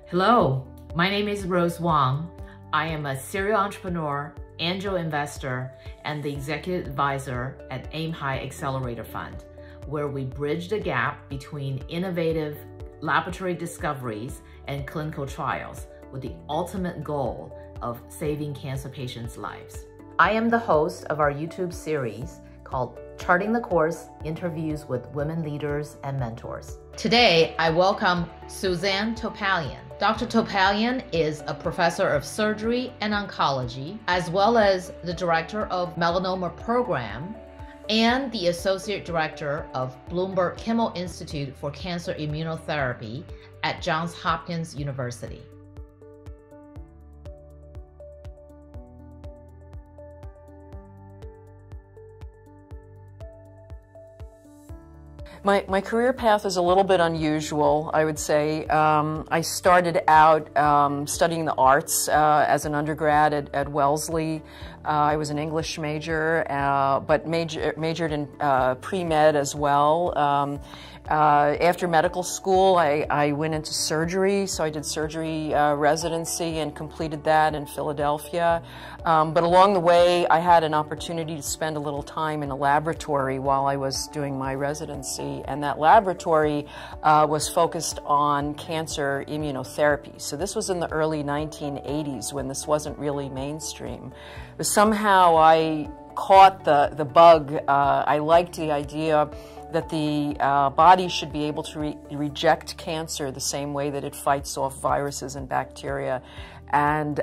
Hello, my name is Rose Wang. I am a serial entrepreneur, angel investor, and the executive advisor at Aim High Accelerator Fund, where we bridge the gap between innovative laboratory discoveries and clinical trials with the ultimate goal of saving cancer patients' lives. I am the host of our YouTube series called Charting the Course: Interviews with Women Leaders and Mentors. Today, I welcome Suzanne Topalian. Dr. Topalian is a professor of surgery and oncology, as well as the director of melanoma program and the associate director of Bloomberg Kimmel Institute for Cancer Immunotherapy at Johns Hopkins University. My career path is a little bit unusual, I would say. I started out studying the arts as an undergrad at Wellesley. I was an English major, but majored in pre-med as well. After medical school, I went into surgery, so I did surgery residency and completed that in Philadelphia. But along the way, I had an opportunity to spend a little time in a laboratory while I was doing my residency, and that laboratory was focused on cancer immunotherapy. So this was in the early 1980s when this wasn't really mainstream. But somehow I caught the bug. I liked the idea that the body should be able to reject cancer the same way that it fights off viruses and bacteria. And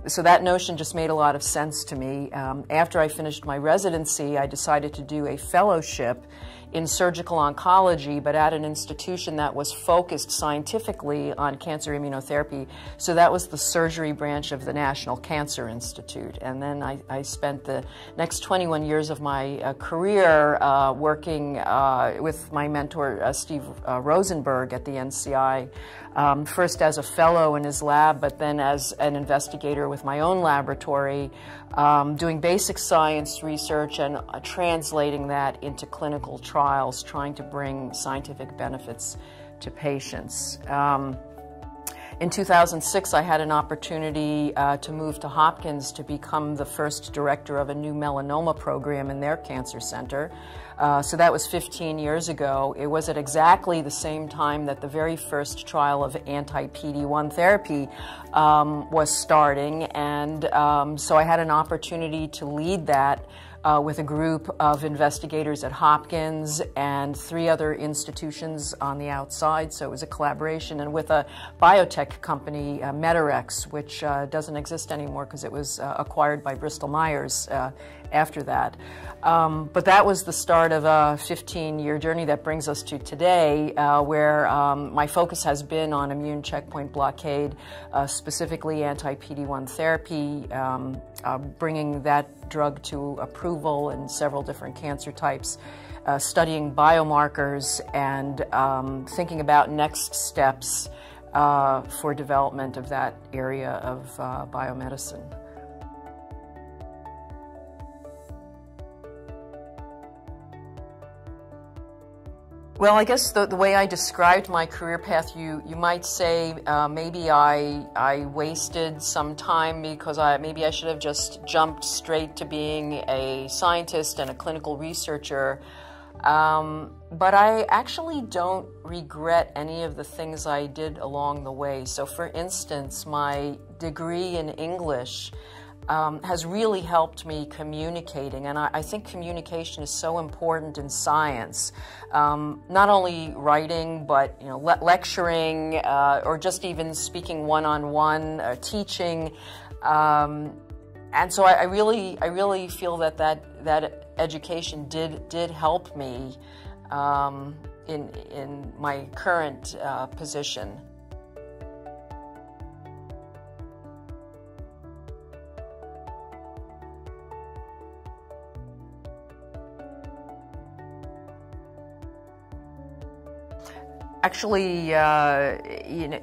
so that notion just made a lot of sense to me. After I finished my residency, I decided to do a fellowship in surgical oncology, but at an institution that was focused scientifically on cancer immunotherapy. So that was the surgery branch of the National Cancer Institute. And then I spent the next 21 years of my career working with my mentor, Steve Rosenberg at the NCI, first as a fellow in his lab, but then as an investigator with my own laboratory, doing basic science research and translating that into clinical trials, trying to bring scientific benefits to patients. In 2006, I had an opportunity to move to Hopkins to become the first director of a new melanoma program in their cancer center. So that was 15 years ago. It was at exactly the same time that the very first trial of anti-PD-1 therapy was starting, and so I had an opportunity to lead that with a group of investigators at Hopkins and 3 other institutions on the outside. So it was a collaboration, and with a biotech company, Medarex, which doesn't exist anymore because it was acquired by Bristol Myers after that. But that was the start of a 15-year journey that brings us to today, where my focus has been on immune checkpoint blockade, specifically anti-PD-1 therapy, bringing that drug to approval in several different cancer types, studying biomarkers, and thinking about next steps for development of that area of biomedicine. Well, I guess the way I described my career path, you might say maybe I wasted some time because maybe I should have just jumped straight to being a scientist and a clinical researcher. But I actually don't regret any of the things I did along the way. So for instance, my degree in English has really helped me communicating, and I think communication is so important in science. Not only writing, but lecturing, or just even speaking one-on-one, teaching. And so I really feel that education did help me in my current position. Actually, so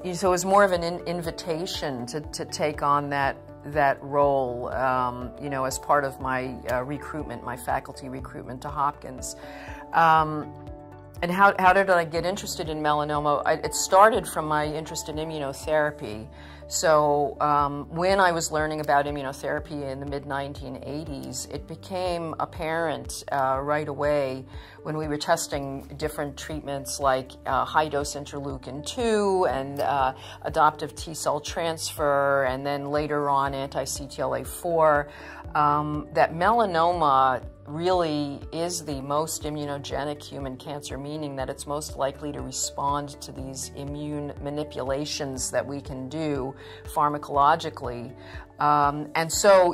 it was more of an invitation to take on that role, as part of my recruitment, my faculty recruitment to Hopkins. And how did I get interested in melanoma? It started from my interest in immunotherapy. So when I was learning about immunotherapy in the mid-1980s, it became apparent right away when we were testing different treatments like high-dose interleukin-2 and adoptive T-cell transfer, and then later on anti-CTLA-4, that melanoma really is the most immunogenic human cancer, meaning that it's most likely to respond to these immune manipulations that we can do pharmacologically. And so,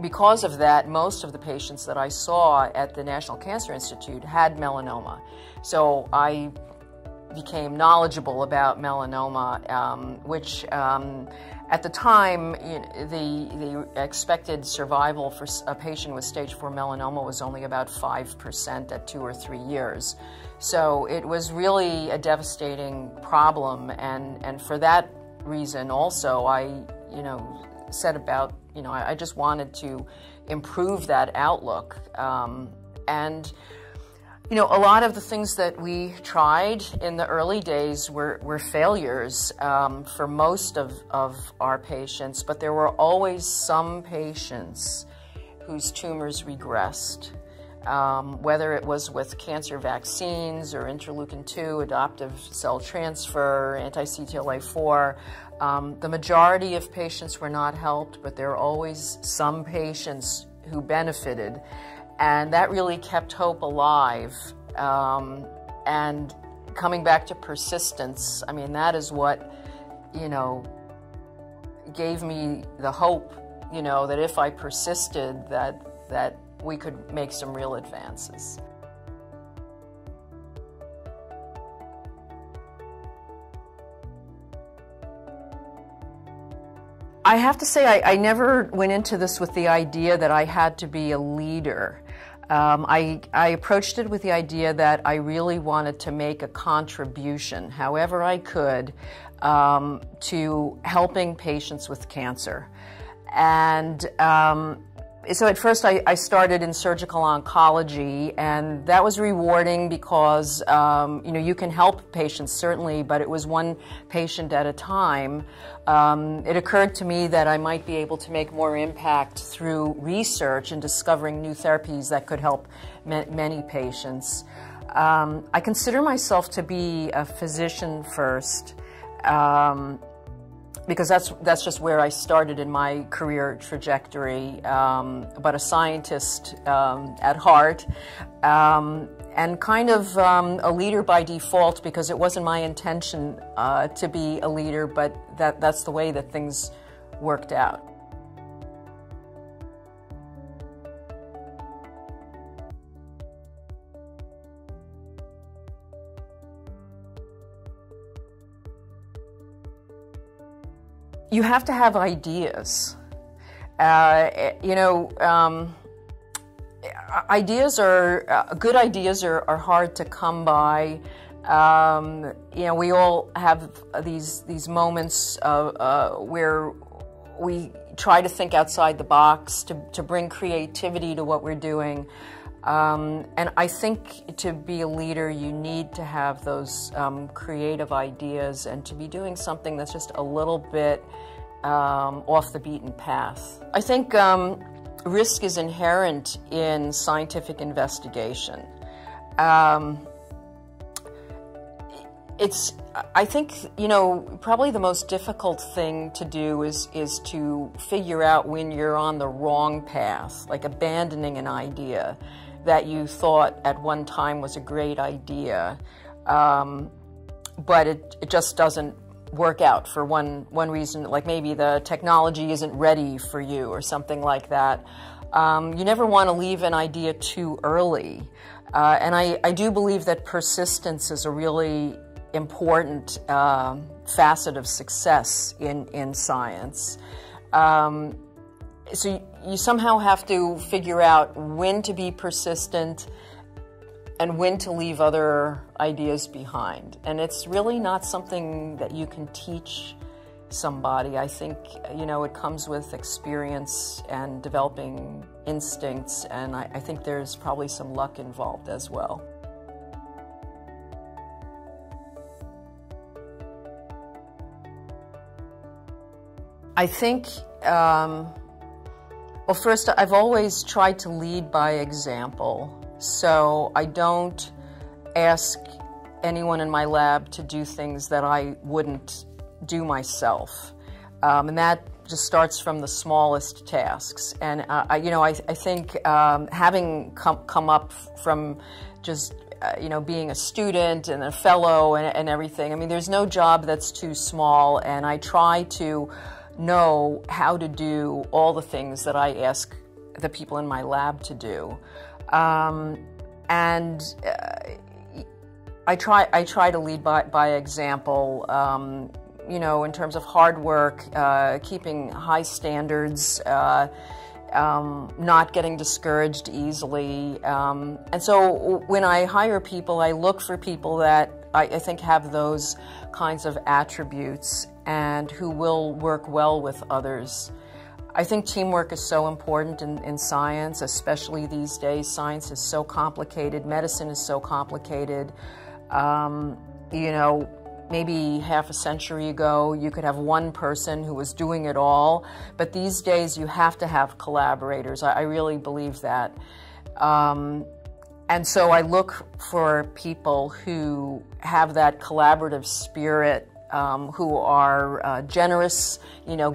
because of that, most of the patients that I saw at the National Cancer Institute had melanoma. So I became knowledgeable about melanoma, which at the time, the expected survival for a patient with stage 4 melanoma was only about 5% at 2 or 3 years. So it was really a devastating problem, and for that reason also I set about, I just wanted to improve that outlook. A lot of the things that we tried in the early days were failures for most of our patients, but there were always some patients whose tumors regressed, whether it was with cancer vaccines or interleukin-2, adoptive cell transfer, anti-CTLA-4. The majority of patients were not helped, but there were always some patients who benefited. And that really kept hope alive. And coming back to persistence, I mean, that is what, gave me the hope, that if I persisted, that we could make some real advances. I have to say, I never went into this with the idea that I had to be a leader. I approached it with the idea that I really wanted to make a contribution, however I could, to helping patients with cancer. And so at first I started in surgical oncology, and that was rewarding because you can help patients certainly, but it was one patient at a time. It occurred to me that I might be able to make more impact through research and discovering new therapies that could help many patients. I consider myself to be a physician first, because that's just where I started in my career trajectory, but a scientist at heart, and kind of a leader by default, because it wasn't my intention to be a leader, but that's the way that things worked out. You have to have ideas. Ideas are good ideas are hard to come by. We all have these moments where we try to think outside the box to bring creativity to what we're doing. And I think to be a leader, you need to have those creative ideas and to be doing something that's just a little bit off the beaten path. I think risk is inherent in scientific investigation. I think, probably the most difficult thing to do is to figure out when you're on the wrong path, like abandoning an idea that you thought at one time was a great idea, but it just doesn't work out for one reason, like maybe the technology isn't ready for you or something like that. You never want to leave an idea too early. And I do believe that persistence is a really important facet of success in science. So you somehow have to figure out when to be persistent and when to leave other ideas behind. And it's really not something that you can teach somebody. I think, it comes with experience and developing instincts, and I think there's probably some luck involved as well. I think, well, first, I've always tried to lead by example. So I don't ask anyone in my lab to do things that I wouldn't do myself. And that just starts from the smallest tasks. And, I think having come up from just, being a student and a fellow and everything, I mean, there's no job that's too small, and I try to know how to do all the things that I ask the people in my lab to do. I try to lead by example, in terms of hard work, keeping high standards, not getting discouraged easily. And so when I hire people, I look for people that I think have those kinds of attributes and who will work well with others. I think teamwork is so important in science, especially these days. Science is so complicated. Medicine is so complicated. Maybe half a century ago, you could have one person who was doing it all. But these days, you have to have collaborators. I really believe that. And so I look for people who have that collaborative spirit, who are generous,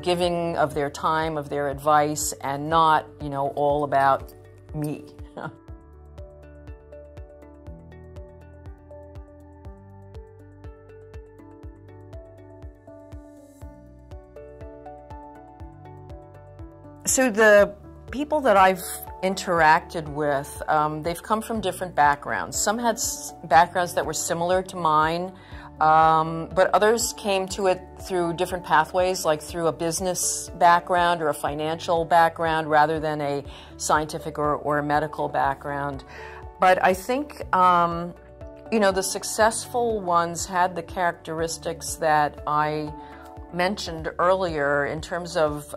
giving of their time, of their advice, and not, all about me. So the people that I've interacted with, they've come from different backgrounds. Some had backgrounds that were similar to mine, but others came to it through different pathways, like through a business background or a financial background rather than a scientific or a medical background. But I think, the successful ones had the characteristics that I mentioned earlier in terms of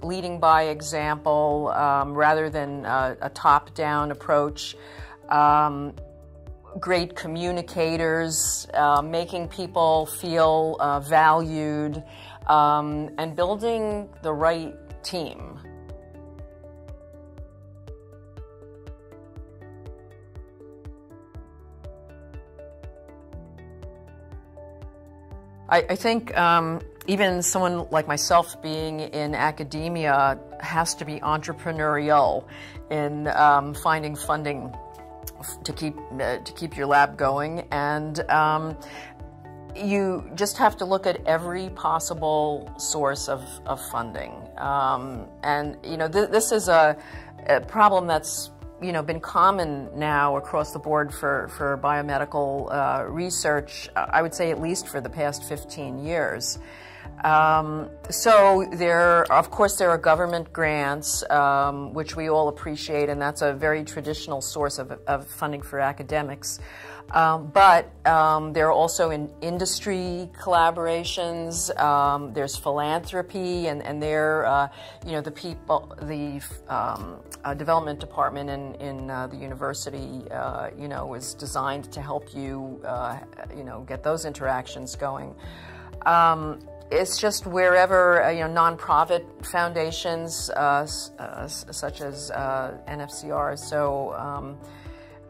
leading by example rather than a top-down approach, great communicators, making people feel valued, and building the right team. I think even someone like myself being in academia has to be entrepreneurial in finding funding to keep your lab going, and you just have to look at every possible source of funding. This is a problem that's been common now across the board for biomedical research, I would say at least for the past 15 years. So of course there are government grants, which we all appreciate, and that's a very traditional source of funding for academics. But there are also industry collaborations, there's philanthropy, and there, the development department in the university, is designed to help you, get those interactions going. It's just wherever, nonprofit foundations, such as NFCR, so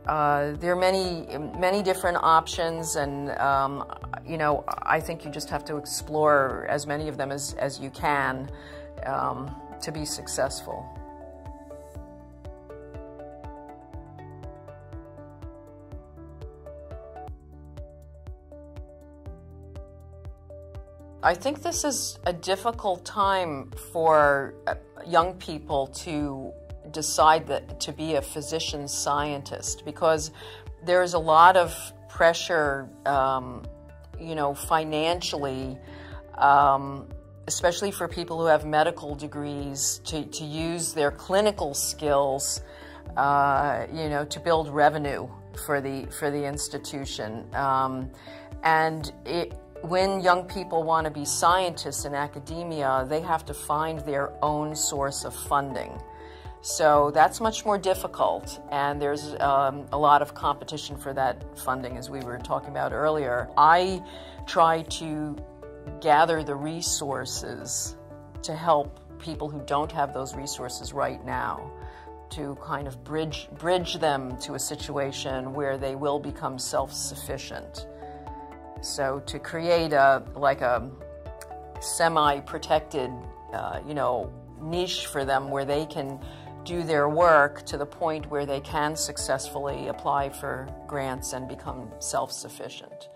there are many different options, and I think you just have to explore as many of them as you can to be successful. I think this is a difficult time for young people to decide to be a physician scientist, because there's a lot of pressure, financially, especially for people who have medical degrees, to use their clinical skills, to build revenue for the institution, when young people want to be scientists in academia, they have to find their own source of funding. So that's much more difficult, and there's a lot of competition for that funding, as we were talking about earlier. I try to gather the resources to help people who don't have those resources right now, to kind of bridge them to a situation where they will become self-sufficient. So to create a semi-protected, niche for them where they can do their work to the point where they can successfully apply for grants and become self-sufficient.